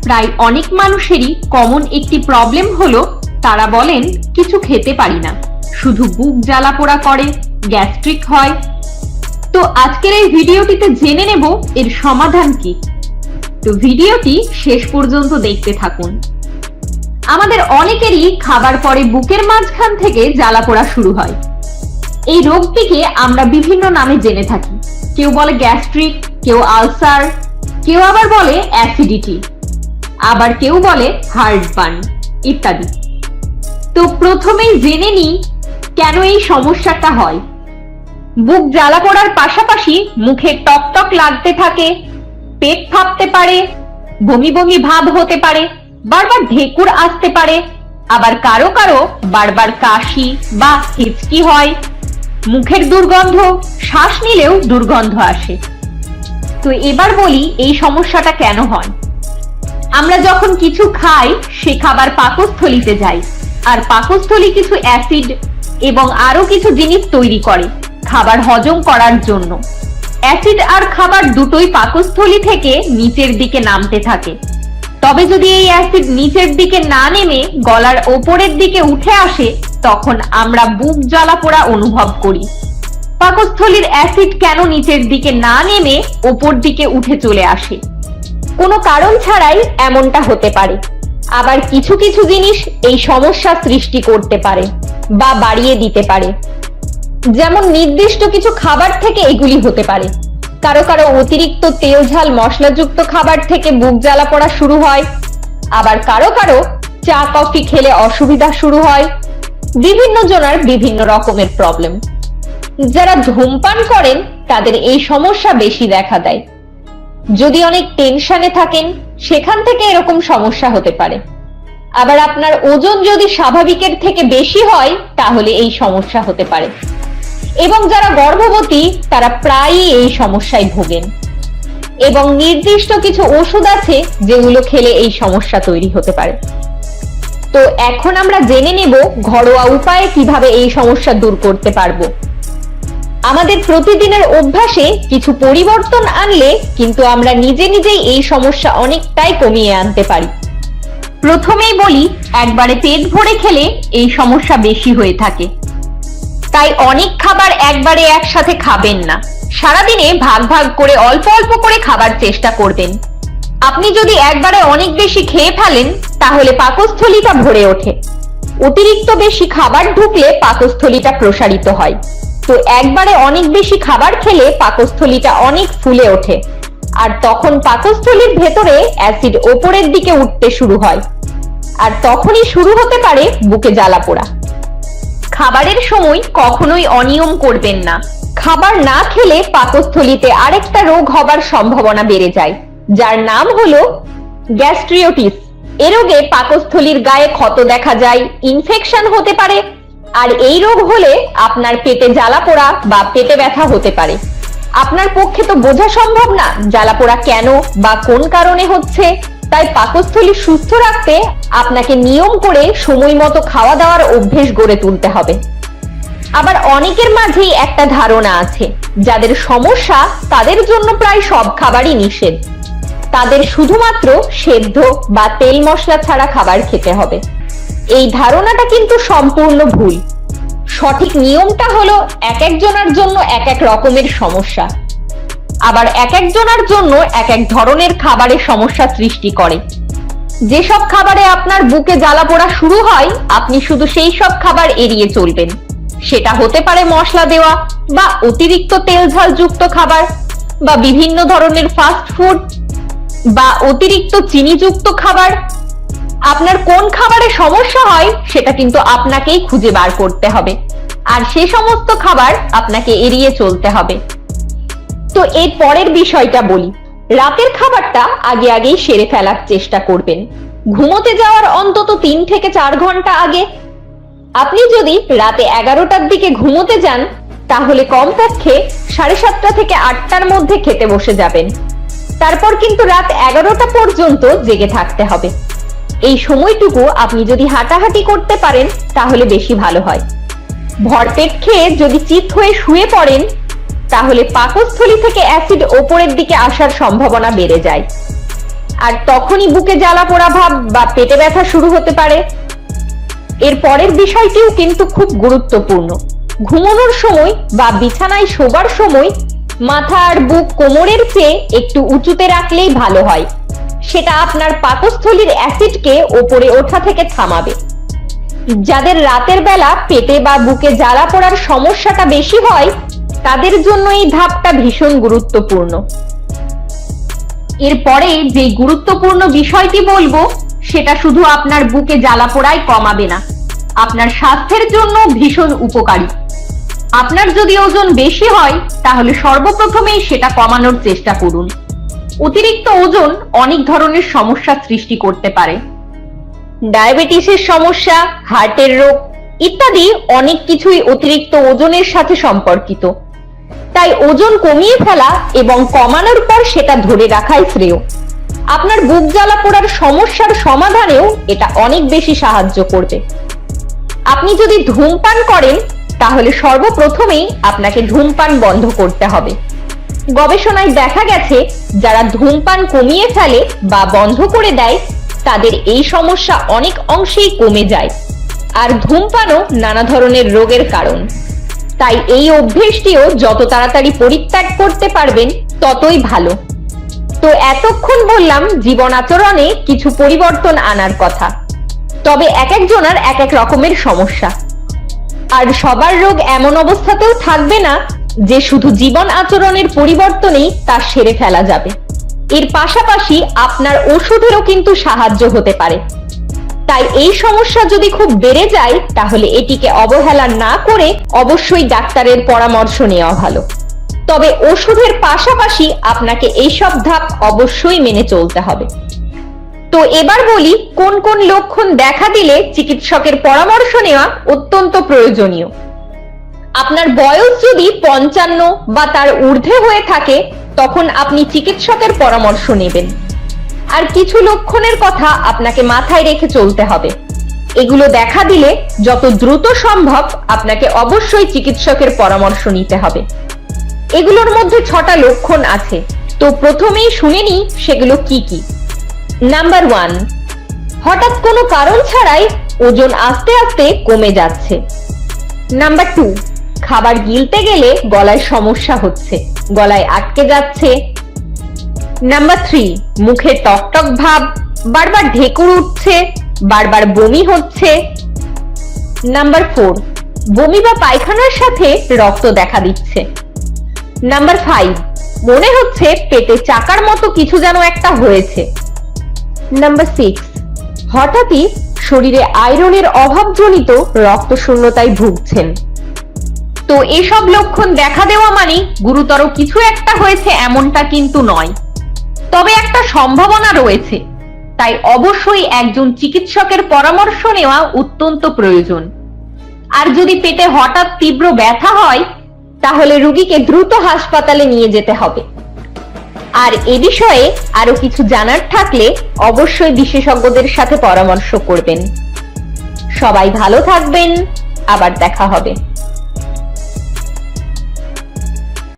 প্রায় অনেক মানুষেরই কমন একটি প্রবলেম হলো তারা বলেন কিছু খেতে পারি না, শুধু বুক জ্বালা পোড়া করে, গ্যাস্ট্রিক হয়। তো আজকের এই ভিডিওটিতে জেনে নেব এর সমাধান কি। তো ভিডিওটি শেষ পর্যন্ত দেখতে থাকুন। আমাদের অনেকেরই খাবার পরে বুকের মাঝখান থেকে জ্বালা পোড়া শুরু হয়। এই রোগটিকে আমরা বিভিন্ন নামে জেনে থাকি। কেউ বলে গ্যাস্ট্রিক, কেউ আলসার, কেউ আবার বলে অ্যাসিডিটি, আবার কেউ বলে হার্টবার্ন ইত্যাদি। তো প্রথমেই জেনে নিই কেন এই সমস্যাটা হয়। বুক জ্বালা পোড়ার পাশাপাশি মুখে টকটক লাগতে থাকে, পেট ফাঁপতে পারে, বমি বমি ভাব হতে পারে, বারবার ঢেকুর আসতে পারে, আবার কারো কারো বারবার কাশি বা হিচকি হয়, মুখের দুর্গন্ধ, শ্বাস নিলেও দুর্গন্ধ আসে। তো এবার বলি এই সমস্যাটা কেন হয়। আমরা যখন কিছু খাই সে খাবার পাকস্থলীতে যায়, আর পাকস্থলী কিছু অ্যাসিড এবং আরো কিছু জিনিস তৈরি করে খাবার হজম করার জন্য। অ্যাসিড আর খাবার দুটোই পাকস্থলী থেকে নিচের দিকে নামতে থাকে। তবে যদি এই অ্যাসিড নিচের দিকে না নেমে গলার ওপরের দিকে উঠে আসে, তখন আমরা বুক জ্বালা পোড়া অনুভব করি। পাকস্থলীর অ্যাসিড কেন নিচের দিকে না নেমে ওপর দিকে উঠে চলে আসে? কোনো কারণ ছাড়াই এমনটা হতে পারে। আবার কিছু কিছু জিনিস এই সমস্যা সৃষ্টি করতে পারে বা বাড়িয়ে দিতে পারে। যেমন নির্দিষ্ট কিছু খাবার থেকে এগুলি হতে পারে। কারো কারো অতিরিক্ত তেল ঝাল মশলাযুক্ত খাবার থেকে বুক জ্বালা পোড়া শুরু হয়, আবার কারো কারো চা কফি খেলে অসুবিধা শুরু হয়। বিভিন্ন জনের বিভিন্ন রকমের প্রবলেম। যারা ধূমপান করেন তাদের এই সমস্যা বেশি দেখা দেয়। যদি অনেক টেনশনে থাকেন সেখান থেকে এরকম সমস্যা হতে পারে। আবার আপনার ওজন যদি স্বাভাবিকের থেকে বেশি হয় তাহলে এই সমস্যা হতে পারে। এবং যারা গর্ভবতী তারা প্রায়ই এই সমস্যায় ভোগেন। এবং নির্দিষ্ট কিছু ওষুধ আছে যেগুলো খেলে এই সমস্যা তৈরি হতে পারে। তো এখন আমরা জেনে নেব ঘরোয়া উপায়ে কিভাবে এই সমস্যা দূর করতে পারবো। আমাদের প্রতিদিনের অভ্যাসে কিছু পরিবর্তন আনলে কিন্তু আমরা নিজে নিজেই এই সমস্যা অনেকটাই কমিয়ে আনতে পারি। প্রথমেই বলি, একবারে পেট ভরে খেলে এই সমস্যা বেশি হয়ে থাকে। তাই অনেক খাবার একবারে একসাথে খাবেন না। সারাদিনে ভাগ ভাগ করে অল্প অল্প করে খাবার চেষ্টা করবেন। আপনি যদি একবারে অনেক বেশি খেয়ে ফেলেন তাহলে পাকস্থলীটা ভরে ওঠে। অতিরিক্ত বেশি খাবার ঢুকলে পাকস্থলীটা প্রসারিত হয়। তো একবারে অনেক বেশি খাবার খেলে পাকস্থলীটা অনেক ফুলে ওঠে, আর তখন পাকস্থলীর ভেতরে অ্যাসিড ওপরের দিকে উঠতে শুরু হয়, আর তখনই শুরু হতে পারে বুকে জ্বালা পোড়া। খাবারের সময় কখনোই অনিয়ম করবেন না। খাবার না খেলে পাকস্থলীতে আরেকটা রোগ হবার সম্ভাবনা বেড়ে যায়, যার নাম হলো গ্যাস্ট্রিওটিস। এ রোগে পাকস্থলীর গায়ে ক্ষত দেখা যায়, ইনফেকশন হতে পারে, আর এই রোগ হলে আপনার পেটে জ্বালা পোড়া বা পেটে ব্যথা হতে পারে। আপনার পক্ষে তো বোঝা সম্ভব না জ্বালা পোড়া কেন বা কোন কারণে হচ্ছে। তাই পাকস্থলী সুস্থ রাখতে আপনাকে নিয়ম করে সময় মতো খাওয়া দাওয়ার অভ্যেস গড়ে তুলতে হবে। আবার অনেকের মাঝেই একটা ধারণা আছে, যাদের সমস্যা তাদের জন্য প্রায় সব খাবারই নিষেধ। তাদের শুধুমাত্র সেদ্ধ বা তেল মশলা ছাড়া খাবার খেতে হবে। এই ধারণাটা কিন্তু সম্পূর্ণ ভুল। সঠিক নিয়মটা হলো এক একজনের জন্য এক এক রকমের সমস্যা, আবার এক একজনের জন্য এক এক ধরনের খাবারের সমস্যা সৃষ্টি করে। যেসব খাবারে আপনার বুকে জ্বালা পোড়া শুরু হয় আপনি শুধু সেই সব খাবার এড়িয়ে চলবেন। সেটা হতে পারে মশলা দেওয়া বা অতিরিক্ত তেল ঝাল যুক্ত খাবার, বা বিভিন্ন ধরনের ফাস্ট ফুড, বা অতিরিক্ত চিনিযুক্ত খাবার। আপনার কোন খাবারে সমস্যা হয় সেটা কিন্তু আপনাকেই খুঁজে বার করতে হবে, আর সে সমস্ত খাবার আপনাকে এড়িয়ে চলতে হবে। তো এর পরের বিষয়টা বলি। রাতের খাবারটা আগেই সেরে ফেলার চেষ্টা করবেন। ঘুমোতে যাওয়ার অন্তত 3 থেকে 4 ঘন্টা আগে। আপনি যদি রাতে 11টার দিকে ঘুমোতে যান তাহলে কমপক্ষে 7:30 থেকে 8টার মধ্যে খেতে বসে যাবেন। তারপর কিন্তু রাত 11টা পর্যন্ত জেগে থাকতে হবে। এই সময়টুকু আপনি যদি হাঁটাহাঁটি করতে পারেন তাহলে বেশি ভালো হয়। ভরপেট খেয়ে যদি চিত হয়ে শুয়ে পড়েন তাহলে পাকস্থলী থেকে অ্যাসিড ওপরের দিকে আসার সম্ভাবনা বেড়ে যায়। আর তখনই বুকে জ্বালা পোড়া ভাব বা পেটে ব্যথা শুরু হতে পারে। এর পরের বিষয়টিও কিন্তু খুব গুরুত্বপূর্ণ। ঘুমানোর সময় বা বিছানায় শোবার সময় মাথা আর বুক কোমরের চেয়ে একটু উঁচুতে রাখলেই ভালো হয়। সেটা আপনার পাকস্থলীর অ্যাসিডকে ওপরে ওঠা থেকে থামাবে। যাদের রাতের বেলা পেটে বা বুকে জ্বালা পোড়ার সমস্যাটা বেশি হয় তাদের জন্য এই ধাপটা ভীষণ গুরুত্বপূর্ণ। এরপরে যে গুরুত্বপূর্ণ বিষয়টি বলবো সেটা শুধু আপনার বুকে জ্বালা পোড়াই কমাবে না, আপনার স্বাস্থ্যের জন্য ভীষণ উপকারী। আপনার যদি ওজন বেশি হয় তাহলে সর্বপ্রথমেই সেটা কমানোর চেষ্টা করুন। অতিরিক্ত ওজন অনেক ধরনের সমস্যা সৃষ্টি করতে পারে। ডায়াবেটিসের সমস্যা, হার্টের রোগ ইত্যাদি অনেক কিছুই অতিরিক্ত ওজনের সাথে সম্পর্কিত। তাই ওজন কমিয়ে ফেলা এবং কমানোর পর সেটা ধরে রাখাই শ্রেয়। আপনার বুক জ্বালা পোড়ার সমস্যার সমাধানেও এটা অনেক বেশি সাহায্য করবে। আপনি যদি ধূমপান করেন তাহলে সর্বপ্রথমেই আপনাকে ধূমপান বন্ধ করতে হবে। গবেষণায় দেখা গেছে যারা ধূমপান কমিয়ে ফেলে বা বন্ধ করে দেয় তাদের এই সমস্যা অনেক অংশেই কমে যায়। আর ধূমপানও নানা ধরনের রোগের কারণ। তাই এই অভ্যেসটিও যত তাড়াতাড়ি পরিত্যাগ করতে পারবেন ততই ভালো। তো এতক্ষণ বললাম জীবন আচরণে কিছু পরিবর্তন আনার কথা। তবে এক একজনের এক এক রকমের সমস্যা, আর সবার রোগ এমন অবস্থাতেও থাকবে না যে শুধু জীবন আচরণের পরিবর্তনেই তা সেরে ফেলা যাবে। এর পাশাপাশি আপনার ওষুধেরও কিন্তু সাহায্য হতে পারে। তাই এই সমস্যা যদি খুব বেড়ে যায় তাহলে এটিকে অবহেলা না করে অবশ্যই ডাক্তারের পরামর্শ নেওয়া ভালো। তবে ওষুধের পাশাপাশি আপনাকে এইসব ধাপ অবশ্যই মেনে চলতে হবে। তো এবার বলি কোন কোন লক্ষণ দেখা দিলে চিকিৎসকের পরামর্শ নেওয়া অত্যন্ত প্রয়োজনীয়। আপনার বয়স যদি 55 বা তার ঊর্ধ্বে হয়ে থাকে তখন আপনি চিকিৎসকের পরামর্শ নেবেন। আর কিছু লক্ষণের কথা আপনাকে মাথায় রেখে চলতে হবে। এগুলো দেখা দিলে যত দ্রুত সম্ভব আপনাকে অবশ্যই চিকিৎসকের পরামর্শ নিতে হবে। এগুলোর মধ্যে 6টা লক্ষণ আছে। তো প্রথমেই শুনে নিই সেগুলো কি কি। নাম্বার 1, হঠাৎ কোনো কারণ ছাড়াই ওজন আস্তে আস্তে কমে যাচ্ছে। নাম্বার 2, খাবার গিলতে গেলে গলায় সমস্যা হচ্ছে, গলায় আটকে যাচ্ছে। নাম্বার 3, মুখে টকটক ভাব, বারবার ঢেকুর উঠছে, বারবার বমি হচ্ছে। নাম্বার 4, বমি বা পায়খানার সাথে রক্ত দেখা দিচ্ছে। নাম্বার 5, মনে হচ্ছে পেটে চাকার মতো কিছু যেন একটা হয়েছে। নাম্বার 6, হঠাৎই শরীরে আয়রনের অভাবজনিত রক্ত শূন্যতায় ভুগছেন। তো এসব লক্ষণ দেখা দেওয়া মানে গুরুতর কিছু একটা হয়েছে এমনটা কিন্তু নয়, তবে একটা সম্ভাবনা রয়েছে। তাই অবশ্যই একজন চিকিৎসকের পরামর্শ নেওয়া অত্যন্ত প্রয়োজন। আর যদি পেটে হঠাৎ তীব্র ব্যথা হয় তাহলে রোগীকে দ্রুত হাসপাতালে নিয়ে যেতে হবে। আর এ বিষয়ে আরো কিছু জানার থাকলে অবশ্যই বিশেষজ্ঞদের সাথে পরামর্শ করবেন। সবাই ভালো থাকবেন, আবার দেখা হবে।